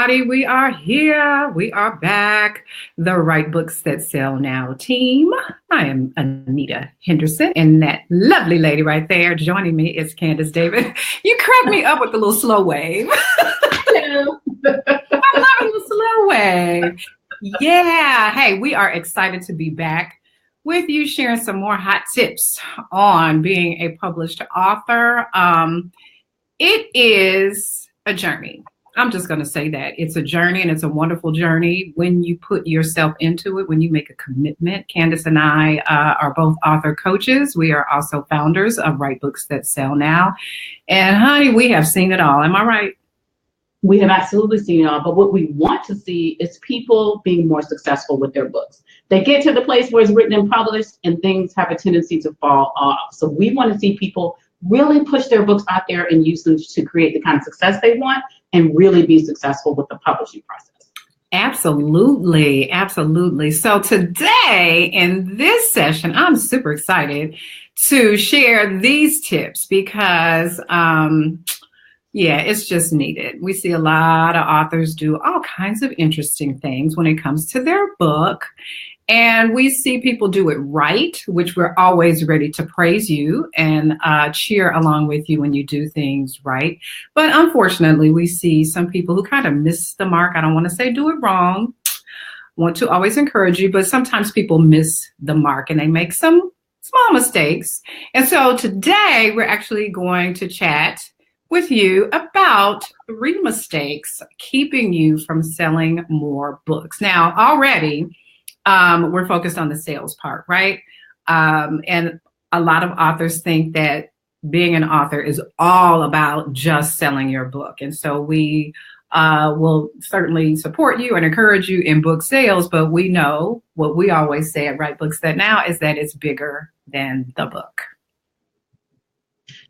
We are here. We are back. The Right Books That Sell Now team. I am Anita Henderson, and that lovely lady right there joining me is Candace David. You crack me up with the little slow wave. Hello. I love the slow wave. Yeah. Hey, we are excited to be back with you, sharing some more hot tips on being a published author. It is a journey. I'm just going to say that it's a journey, and it's a wonderful journey when you put yourself into it, when you make a commitment. Candace and I are both author coaches. We are also founders of Right Books That Sell Now. And honey, we have seen it all. Am I right? We have absolutely seen it all, but what we want to see is people being more successful with their books. They get to the place where it's written and published and things have a tendency to fall off. So we want to see people really push their books out there and use them to create the kind of success they want and really be successful with the publishing process. Absolutely. Absolutely. So today in this session, I'm super excited to share these tips because, it's just needed. We see a lot of authors do all kinds of interesting things when it comes to their book. And we see people do it right, which we're always ready to praise you and cheer along with you when you do things right. But unfortunately, we see some people who kind of miss the mark. I don't want to say do it wrong. Want to always encourage you, but sometimes people miss the mark and they make some small mistakes. And so today we're actually going to chat with you about 3 mistakes keeping you from selling more books. Now, already, we're focused on the sales part, right? And a lot of authors think that being an author is all about just selling your book. And so we will certainly support you and encourage you in book sales, but we know what we always say at Right Books That Now is that it's bigger than the book.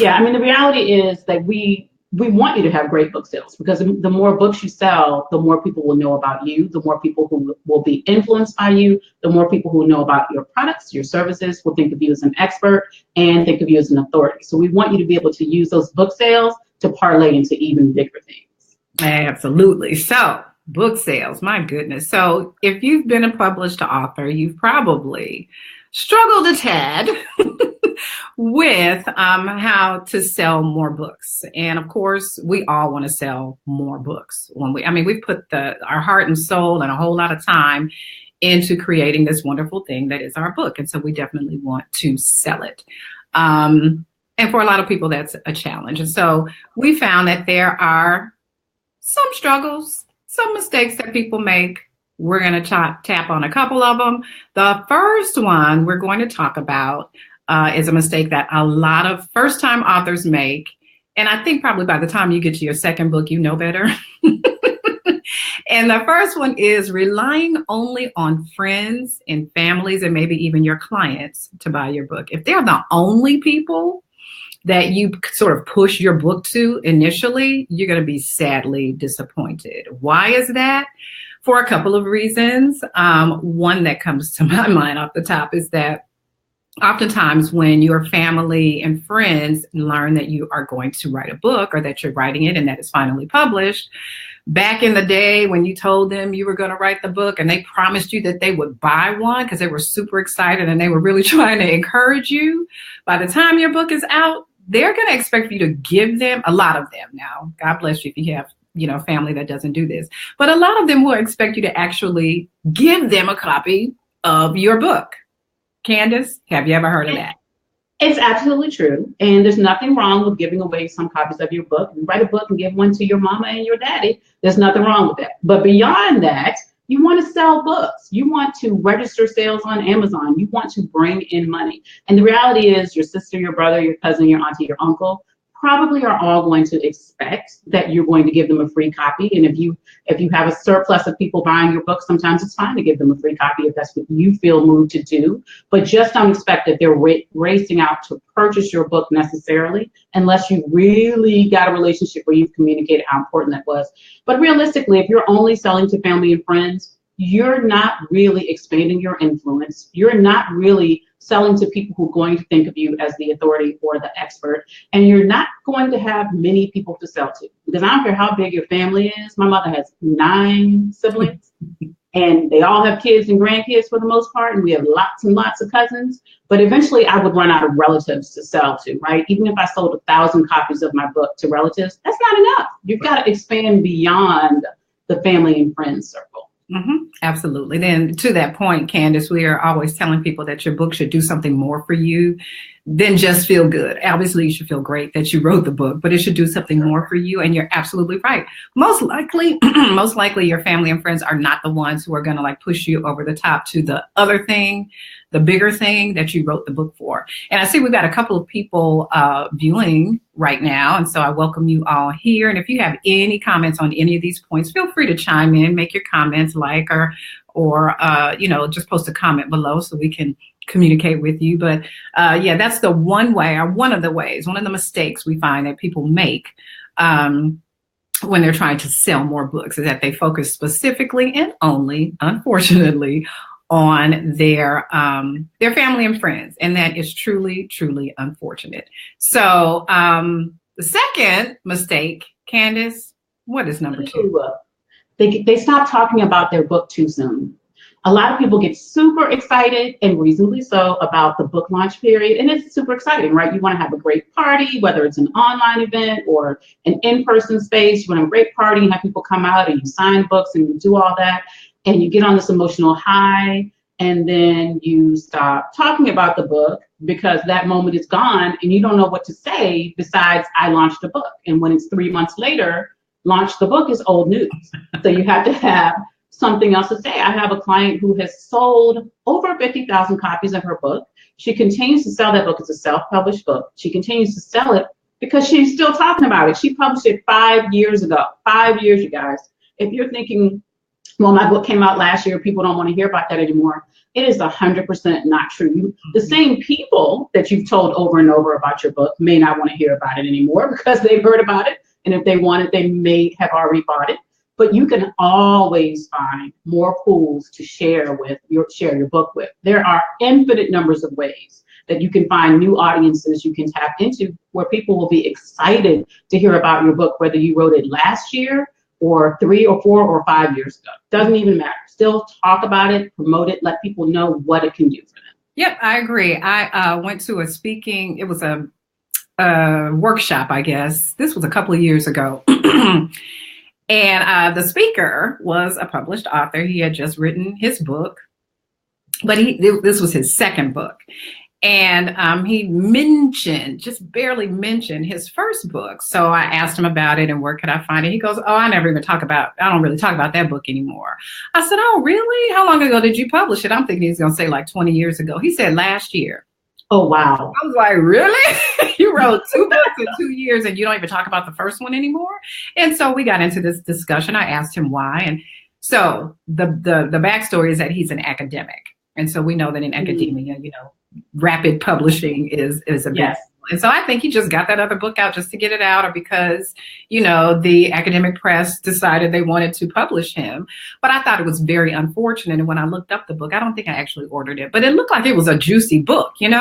Yeah, I mean, the reality is that we want you to have great book sales because the more books you sell, the more people will know about you, the more people who will be influenced by you, the more people who know about your products, your services will think of you as an expert and think of you as an authority. So we want you to be able to use those book sales to parlay into even bigger things. Absolutely. So book sales, my goodness. So if you've been a published author, you've probably struggled a tad with how to sell more books. And of course, we all want to sell more books. We've put our heart and soul and a whole lot of time into creating this wonderful thing that is our book. And so we definitely want to sell it. And for a lot of people, that's a challenge. And so we found that there are some struggles, some mistakes that people make. We're going to tap on a couple of them. The first one we're going to talk about is a mistake that a lot of first-time authors make. And I think probably by the time you get to your second book, you know better. And the first one is relying only on friends and families and maybe even your clients to buy your book. If they're the only people that you sort of push your book to initially, you're going to be sadly disappointed. Why is that? For a couple of reasons. One that comes to my mind off the top is that oftentimes when your family and friends learn that you are going to write a book or that you're writing it and that it's finally published, back in the day when you told them you were going to write the book and they promised you that they would buy one because they were super excited and they were really trying to encourage you, by the time your book is out, they're going to expect you to give them, a lot of them now, God bless you if you have family that doesn't do this, but a lot of them will expect you to actually give them a copy of your book. Candace, have you ever heard of that? It's absolutely true. And there's nothing wrong with giving away some copies of your book. You write a book and give one to your mama and your daddy. There's nothing wrong with that. But beyond that, you want to sell books. You want to register sales on Amazon. You want to bring in money. And the reality is your sister, your brother, your cousin, your auntie, your uncle probably are all going to expect that you're going to give them a free copy. And if you have a surplus of people buying your book, sometimes it's fine to give them a free copy if that's what you feel moved to do. But just don't expect that they're racing out to purchase your book necessarily, unless you really got a relationship where you've communicated how important that was. But realistically, if you're only selling to family and friends, you're not really expanding your influence. You're not really selling to people who are going to think of you as the authority or the expert. And you're not going to have many people to sell to. Because I don't care how big your family is. My mother has 9 siblings. And they all have kids and grandkids for the most part, and we have lots and lots of cousins. But eventually I would run out of relatives to sell to, right? Even if I sold 1,000 copies of my book to relatives, that's not enough. You've got to expand beyond the family and friends circle. Mm-hmm. Absolutely. Then to that point, Candace, we are always telling people that your book should do something more for you than just feel good. Obviously, you should feel great that you wrote the book, but it should do something more for you. And you're absolutely right. Most likely, your family and friends are not the ones who are going to like push you over the top to the other thing, the bigger thing that you wrote the book for. And I see we've got a couple of people viewing right now. And so I welcome you all here. And if you have any comments on any of these points, feel free to chime in, make your comments or just post a comment below so we can communicate with you. But that's the one way, or one of the ways, one of the mistakes we find that people make when they're trying to sell more books is that they focus specifically and only, unfortunately, on their family and friends. And that is truly, truly unfortunate. So the second mistake, Candace, what is number 2? They stop talking about their book too soon. A lot of people get super excited, and reasonably so, about the book launch period. And it's super exciting, right? You want to have a great party, whether it's an online event or an in-person space. You want to have a great party and have people come out and you sign books and you do all that. And you get on this emotional high, and then you stop talking about the book because that moment is gone and you don't know what to say besides, I launched a book. And when it's 3 months later, launch the book is old news. So you have to have something else to say. I have a client who has sold over 50,000 copies of her book. She continues to sell that book. It's a self-published book. She continues to sell it because she's still talking about it. She published it 5 years ago. 5 years, you guys. If you're thinking, well, my book came out last year, people don't want to hear about that anymore, it is 100% not true. The same people that you've told over and over about your book may not want to hear about it anymore because they've heard about it. And if they want it, they may have already bought it. But you can always find more pools to share your book with. There are infinite numbers of ways that you can find new audiences you can tap into where people will be excited to hear about your book, whether you wrote it last year or 3 or 4 or 5 years ago. Doesn't even matter. Still talk about it, promote it, let people know what it can do for them. Yep, I agree. I went to it was a workshop, I guess. This was a couple of years ago. And the speaker was a published author. He had just written his book, but this was his second book. And he just barely mentioned his first book. So I asked him about it and where could I find it? He goes, oh, I don't really talk about that book anymore. I said, oh, really? How long ago did you publish it? I'm thinking he's going to say like 20 years ago. He said last year. Oh, wow. I was like, really? You wrote 2 books in 2 years and you don't even talk about the first one anymore? And so we got into this discussion. I asked him why. And so the backstory is that he's an academic. And so we know that in academia, rapid publishing is a big. Yes. And so I think he just got that other book out just to get it out, or because, the academic press decided they wanted to publish him. But I thought it was very unfortunate. And when I looked up the book, I don't think I actually ordered it, but it looked like it was a juicy book, and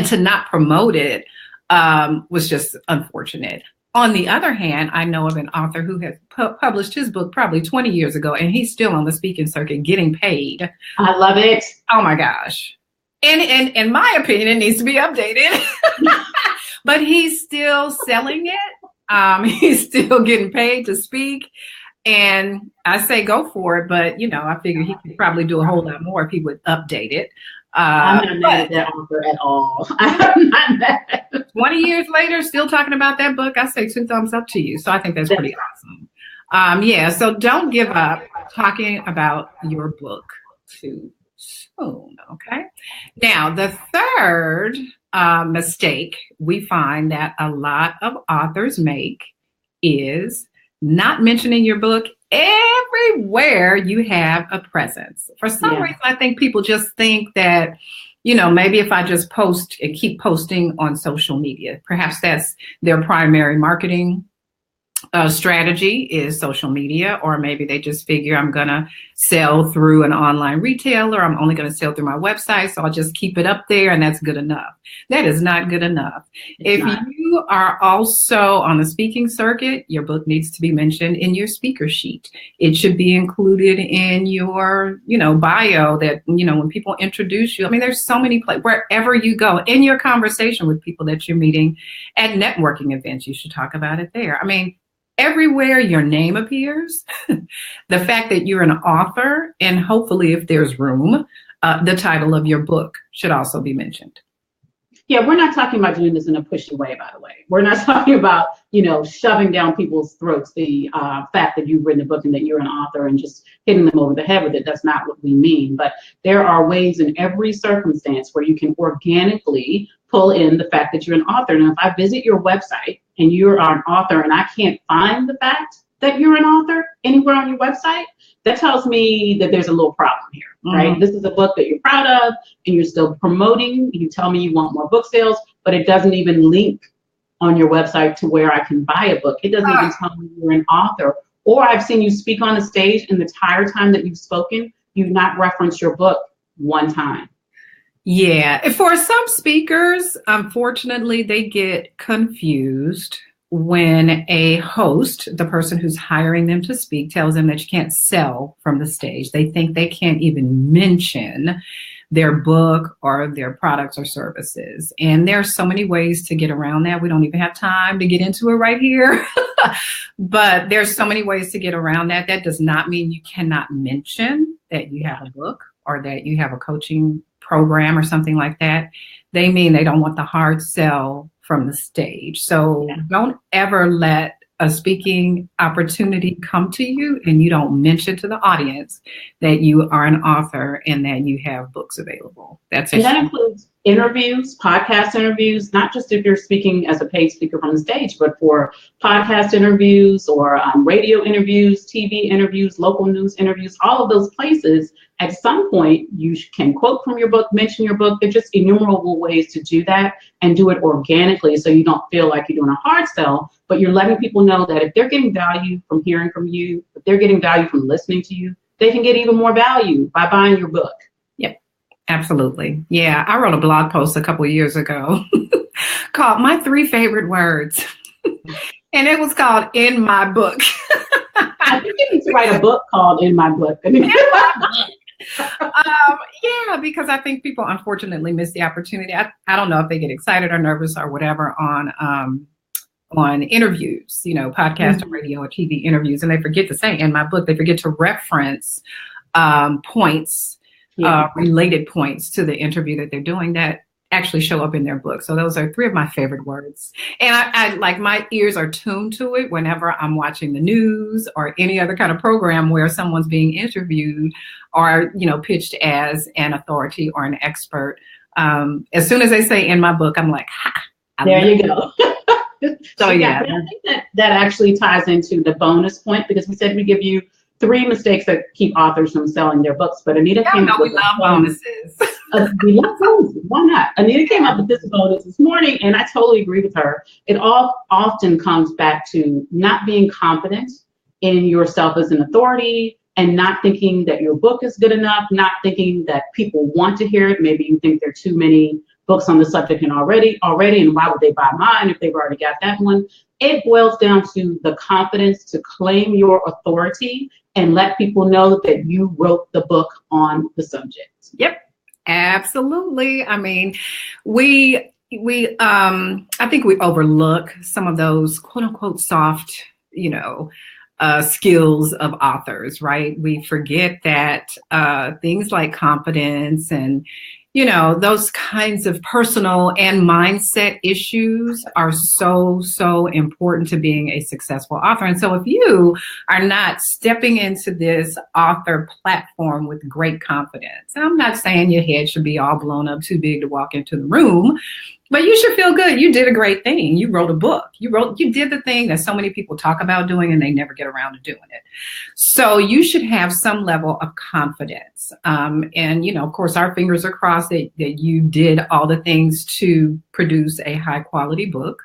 to not promote it was just unfortunate. On the other hand, I know of an author who has published his book probably 20 years ago, and he's still on the speaking circuit getting paid. I love it. Oh, my gosh. And in my opinion, it needs to be updated. But he's still selling it. He's still getting paid to speak. And I say go for it. But, I figure he could probably do a whole lot more if he would update it. I'm not mad at that author at all. I'm not mad. 20 years later, still talking about that book, I say 2 thumbs up to you. So I think that's pretty awesome. So don't give up talking about your book too soon, okay? Now, the third mistake we find that a lot of authors make is not mentioning your book everywhere you have a presence. For some reason, I think people just think that, maybe if I just post and keep posting on social media, perhaps that's their primary marketing strategy is social media, or maybe they just figure I'm going to sell through an online retailer. I'm only going to sell through my website, so I'll just keep it up there and that's good enough. That is not good enough. If you are also on the speaking circuit, your book needs to be mentioned in your speaker sheet. It should be included in your, bio that, when people introduce you. I mean, there's so many places, wherever you go, in your conversation with people that you're meeting at networking events, you should talk about it there. I mean, everywhere your name appears, the fact that you're an author, and hopefully if there's room, the title of your book should also be mentioned. Yeah, we're not talking about doing this in a pushy way, by the way. We're not talking about, shoving down people's throats the fact that you've written a book and that you're an author and just hitting them over the head with it. That's not what we mean. But there are ways in every circumstance where you can organically pull in the fact that you're an author. And if I visit your website and you are an author and I can't find the fact that you're an author anywhere on your website, that tells me that there's a little problem here, right? This is a book that you're proud of and you're still promoting. You tell me you want more book sales, but it doesn't even link on your website to where I can buy a book. It doesn't even tell me you're an author. Or I've seen you speak on the stage, and the entire time that you've spoken, you've not referenced your book one time. Yeah, for some speakers, unfortunately, they get confused when a host, the person who's hiring them to speak, tells them that you can't sell from the stage. They think they can't even mention their book or their products or services. And there are so many ways to get around that. We don't even have time to get into it right here. But there's so many ways to get around that. That does not mean you cannot mention that you have a book or that you have a coaching program or something like that. They mean they don't want the hard sell from the stage. So don't ever let a speaking opportunity come to you and you don't mention to the audience that you are an author and that you have books available. That includes interviews, podcast interviews, not just if you're speaking as a paid speaker from the stage, but for podcast interviews or radio interviews, TV interviews, local news interviews, all of those places. At some point, you can quote from your book, mention your book. They're just innumerable ways to do that and do it organically so you don't feel like you're doing a hard sell, but you're letting people know that if they're getting value from hearing from you, if they're getting value from listening to you, they can get even more value by buying your book. Yep, absolutely. Yeah, I wrote a blog post a couple of years ago called My 3 Favorite Words. And it was called In My Book. I think you need to write a book called In My Book. Yeah, because I think people unfortunately miss the opportunity. I don't know if they get excited or nervous or whatever on interviews, podcast or radio or TV interviews, and they forget to say in my book. They forget to reference points, related points to the interview that they're doing that actually show up in their book. So those are 3 of my favorite words. And I like, my ears are tuned to it whenever I'm watching the news or any other kind of program where someone's being interviewed or, pitched as an authority or an expert. As soon as they say in my book, I'm like, ha, there you go. So yeah. I think that actually ties into the bonus point, because we said we give you 3 mistakes that keep authors from selling their books. But Anita came up with bonuses. We love bonuses. Why not? Anita came up with this bonus this morning, and I totally agree with her. It all often comes back to not being confident in yourself as an authority and not thinking that your book is good enough, not thinking that people want to hear it. Maybe you think there are too many books on the subject and already, and why would they buy mine if they've already got that one? It boils down to the confidence to claim your authority and let people know that you wrote the book on the subject. Yep, absolutely. I mean, I think we overlook some of those quote unquote soft, skills of authors, right? We forget that things like confidence and, those kinds of personal and mindset issues are so, so important to being a successful author. And so if you are not stepping into this author platform with great confidence, I'm not saying your head should be all blown up, too big to walk into the room, but you should feel good. You did a great thing. You wrote a book. You did the thing that so many people talk about doing and they never get around to doing it. So you should have some level of confidence. And, of course, our fingers are crossed that you did all the things to produce a high quality book.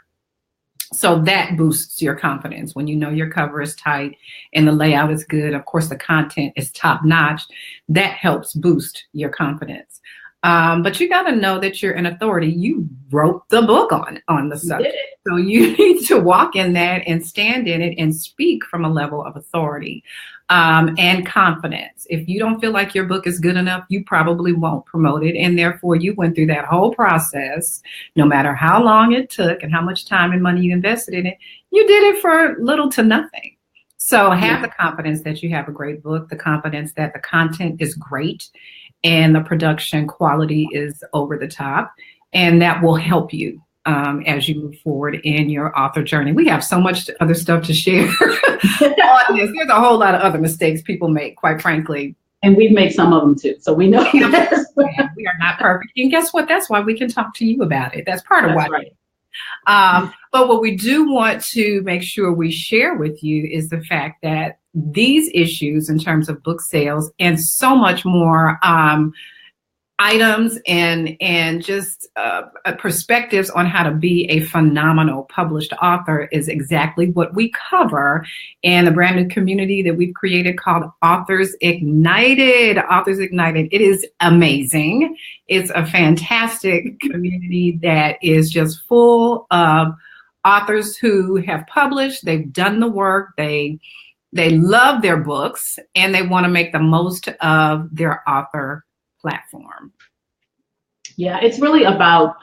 So that boosts your confidence when you know your cover is tight and the layout is good. Of course, the content is top notch. That helps boost your confidence. But you got to know that you're an authority. You wrote the book on the subject. So you need to walk in that and stand in it and speak from a level of authority and confidence. If you don't feel like your book is good enough, you probably won't promote it. And therefore, you went through that whole process, no matter how long it took and how much time and money you invested in it, you did it for little to nothing. So have the confidence that you have a great book, the confidence that the content is great and the production quality is over the top. And that will help you as you move forward in your author journey. We have so much other stuff to share on this. There's a whole lot of other mistakes people make, quite frankly. And we've made some of them too. So we know we are not perfect. And guess what? That's why we can talk to you about it. That's part of why. Right. But what we do want to make sure we share with you is the fact that these issues in terms of book sales and so much more items and just perspectives on how to be a phenomenal published author is exactly what we cover in the brand new community that we've created called Authors Ignited. Authors Ignited. It is amazing. It's a fantastic community that is just full of authors who have published, they've done the work, they love their books, and they want to make the most of their author platform. Yeah, it's really about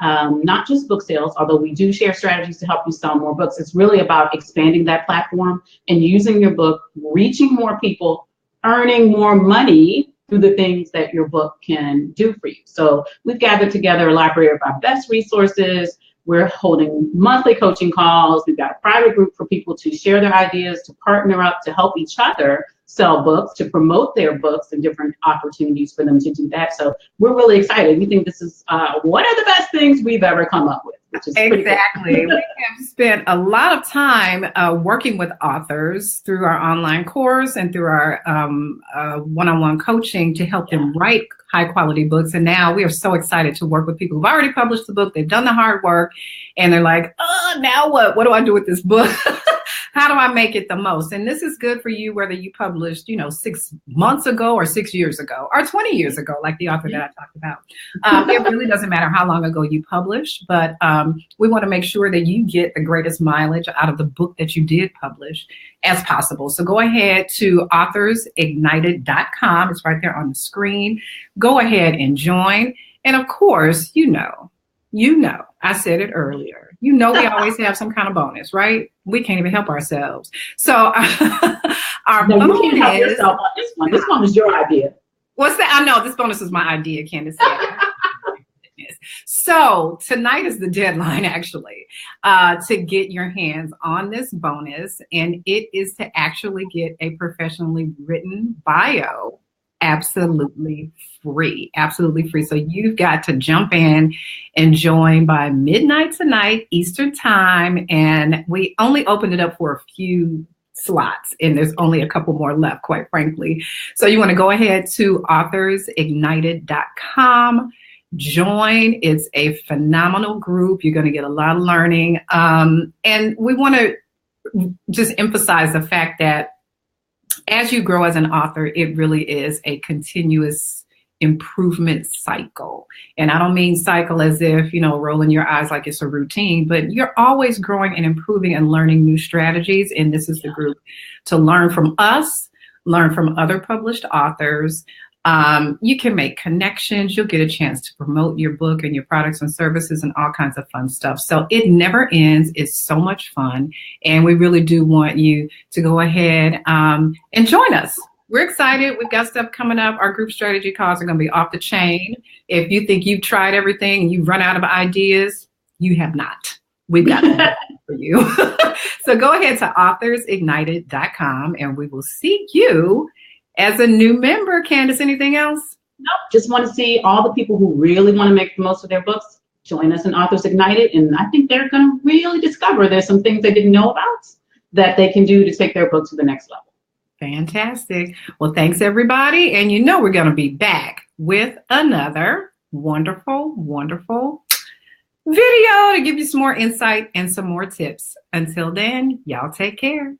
not just book sales, although we do share strategies to help you sell more books. It's really about expanding that platform and using your book, reaching more people, earning more money through the things that your book can do for you. So we've gathered together a library of our best resources. We're holding monthly coaching calls. We've got a private group for people to share their ideas, to partner up, to help each other sell books, to promote their books, and different opportunities for them to do that. So we're really excited. We think this is one of the best things we've ever come up with. Which is exactly. We have spent a lot of time working with authors through our online course and through our one-on-one coaching to help them write high quality books. And now we are so excited to work with people who've already published the book. They've done the hard work and they're like, oh, now what? What do I do with this book? How do I make it the most? And this is good for you, whether you published, 6 months ago or 6 years ago or 20 years ago, like the author that I talked about. It really doesn't matter how long ago you published, but we want to make sure that you get the greatest mileage out of the book that you did publish as possible. So go ahead to authorsignited.com. It's right there on the screen. Go ahead and join. And of course, I said it earlier. We always have some kind of bonus, right? We can't even help ourselves. So our bonus, you can't help yourself on this one. This one was your idea. What's that? I know this bonus is my idea, Candace. So tonight is the deadline, actually, to get your hands on this bonus, and it is to actually get a professionally written bio. Absolutely free. So you've got to jump in and join by midnight tonight, Eastern time. And we only opened it up for a few slots and there's only a couple more left, quite frankly. So you want to go ahead to authorsignited.com. Join. It's a phenomenal group. You're going to get a lot of learning. And we want to just emphasize the fact that as you grow as an author, it really is a continuous improvement cycle. And I don't mean cycle as if, rolling your eyes like it's a routine, but you're always growing and improving and learning new strategies. And this is the group to learn from us, learn from other published authors. You can make connections. You'll get a chance to promote your book and your products and services and all kinds of fun stuff. So it never ends. It's so much fun. And we really do want you to go ahead and join us. We're excited. We've got stuff coming up. Our group strategy calls are going to be off the chain. If you think you've tried everything and you've run out of ideas, you have not. We've got something for you. So go ahead to authorsignited.com and we will see you as a new member. Candace, anything else? Nope. Just want to see all the people who really want to make the most of their books join us in Authors Ignited. And I think they're going to really discover there's some things they didn't know about that they can do to take their book to the next level. Fantastic. Well, thanks, everybody. And we're going to be back with another wonderful, wonderful video to give you some more insight and some more tips. Until then, y'all take care.